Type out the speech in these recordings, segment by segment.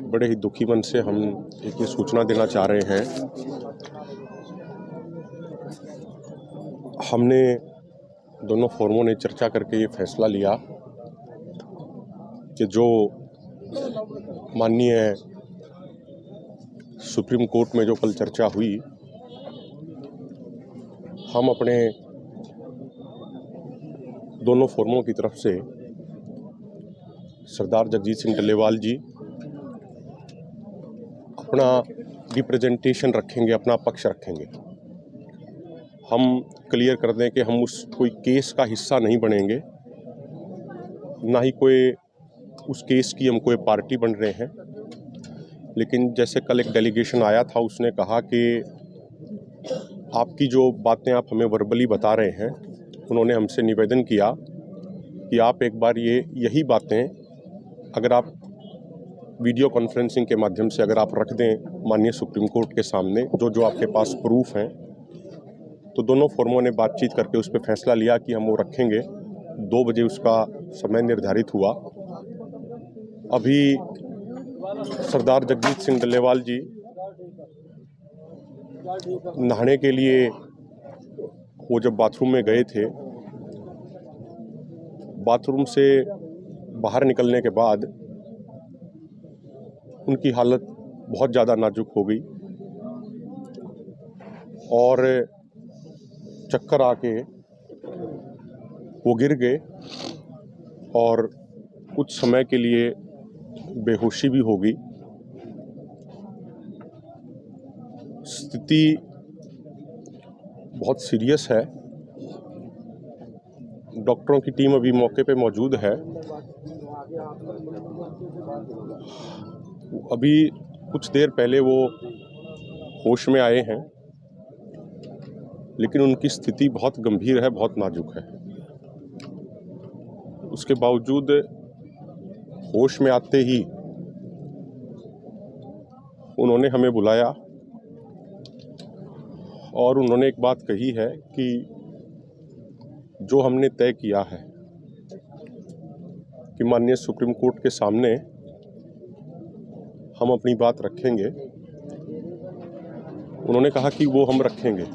बड़े ही दुखी मन से हम एक ये सूचना देना चाह रहे हैं। हमने दोनों फोरमों ने चर्चा करके ये फैसला लिया कि जो माननीय सुप्रीम कोर्ट में जो कल चर्चा हुई, हम अपने दोनों फोरमों की तरफ से सरदार जगजीत सिंह डल्लेवाल जी अपना रिप्रेजेंटेशन रखेंगे, अपना पक्ष रखेंगे। हम क्लियर कर दें कि हम उस कोई केस का हिस्सा नहीं बनेंगे, ना ही कोई उस केस की हम कोई पार्टी बन रहे हैं। लेकिन जैसे कल एक डेलीगेशन आया था, उसने कहा कि आपकी जो बातें आप हमें वर्बली बता रहे हैं, उन्होंने हमसे निवेदन किया कि आप एक बार यही बातें अगर आप वीडियो कॉन्फ्रेंसिंग के माध्यम से अगर आप रख दें माननीय सुप्रीम कोर्ट के सामने, जो आपके पास प्रूफ हैं। तो दोनों फोरमों ने बातचीत करके उस पर फैसला लिया कि हम वो रखेंगे। 2 बजे उसका समय निर्धारित हुआ। अभी सरदार जगजीत सिंह डल्लेवाल जी नहाने के लिए वो जब बाथरूम में गए थे, बाथरूम से बाहर निकलने के बाद उनकी हालत बहुत ज़्यादा नाजुक हो गई और चक्कर आके वो गिर गए और कुछ समय के लिए बेहोशी भी हो गई। स्थिति बहुत सीरियस है। डॉक्टरों की टीम अभी मौके पे मौजूद है। अभी कुछ देर पहले वो होश में आए हैं, लेकिन उनकी स्थिति बहुत गंभीर है, बहुत नाजुक है। उसके बावजूद होश में आते ही उन्होंने हमें बुलाया और उन्होंने एक बात कही है कि जो हमने तय किया है कि माननीय सुप्रीम कोर्ट के सामने हम अपनी बात रखेंगे। उन्होंने कहा कि वो हम रखेंगे।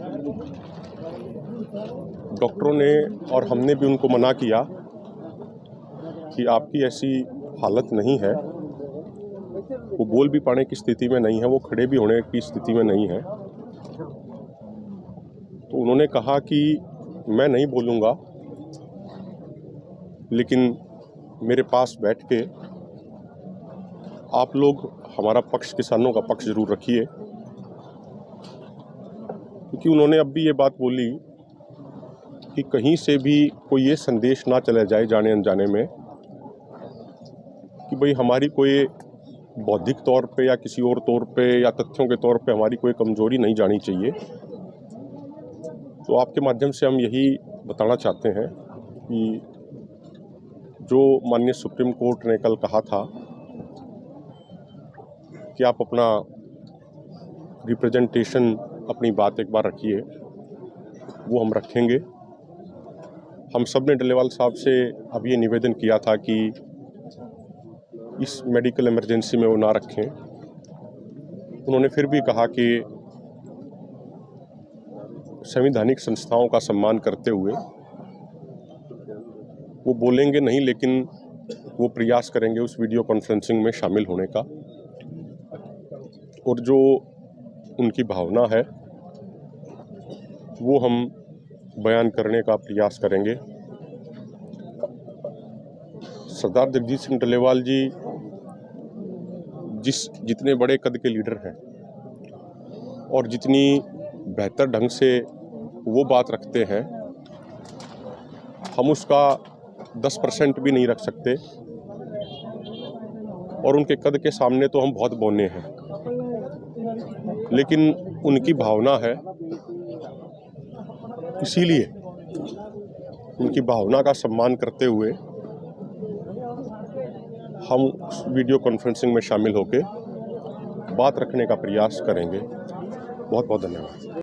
डॉक्टरों ने और हमने भी उनको मना किया कि आपकी ऐसी हालत नहीं है, वो बोल भी पाने की स्थिति में नहीं है, वो खड़े भी होने की स्थिति में नहीं है। तो उन्होंने कहा कि मैं नहीं बोलूँगा, लेकिन मेरे पास बैठ के आप लोग हमारा पक्ष, किसानों का पक्ष जरूर रखिए। क्योंकि उन्होंने अब भी ये बात बोली कि कहीं से भी कोई ये संदेश ना चला जाए जाने अनजाने में कि भाई हमारी कोई बौद्धिक तौर पे या किसी और तौर पे या तथ्यों के तौर पे हमारी कोई कमजोरी नहीं जानी चाहिए। तो आपके माध्यम से हम यही बताना चाहते हैं कि जो माननीय सुप्रीम कोर्ट ने कल कहा था कि आप अपना रिप्रेजेंटेशन, अपनी बात एक बार रखिए, वो हम रखेंगे। हम सब ने डल्लेवाल साहब से अब ये निवेदन किया था कि इस मेडिकल इमरजेंसी में वो ना रखें। उन्होंने फिर भी कहा कि संवैधानिक संस्थाओं का सम्मान करते हुए वो बोलेंगे नहीं, लेकिन वो प्रयास करेंगे उस वीडियो कॉन्फ्रेंसिंग में शामिल होने का। और जो उनकी भावना है वो हम बयान करने का प्रयास करेंगे। सरदार जगजीत सिंह डल्लेवाल जी जितने बड़े कद के लीडर हैं और जितनी बेहतर ढंग से वो बात रखते हैं, हम उसका 10% भी नहीं रख सकते। और उनके कद के सामने तो हम बहुत बौने हैं, लेकिन उनकी भावना है, इसीलिए उनकी भावना का सम्मान करते हुए हम वीडियो कॉन्फ्रेंसिंग में शामिल होकर बात रखने का प्रयास करेंगे। बहुत बहुत धन्यवाद।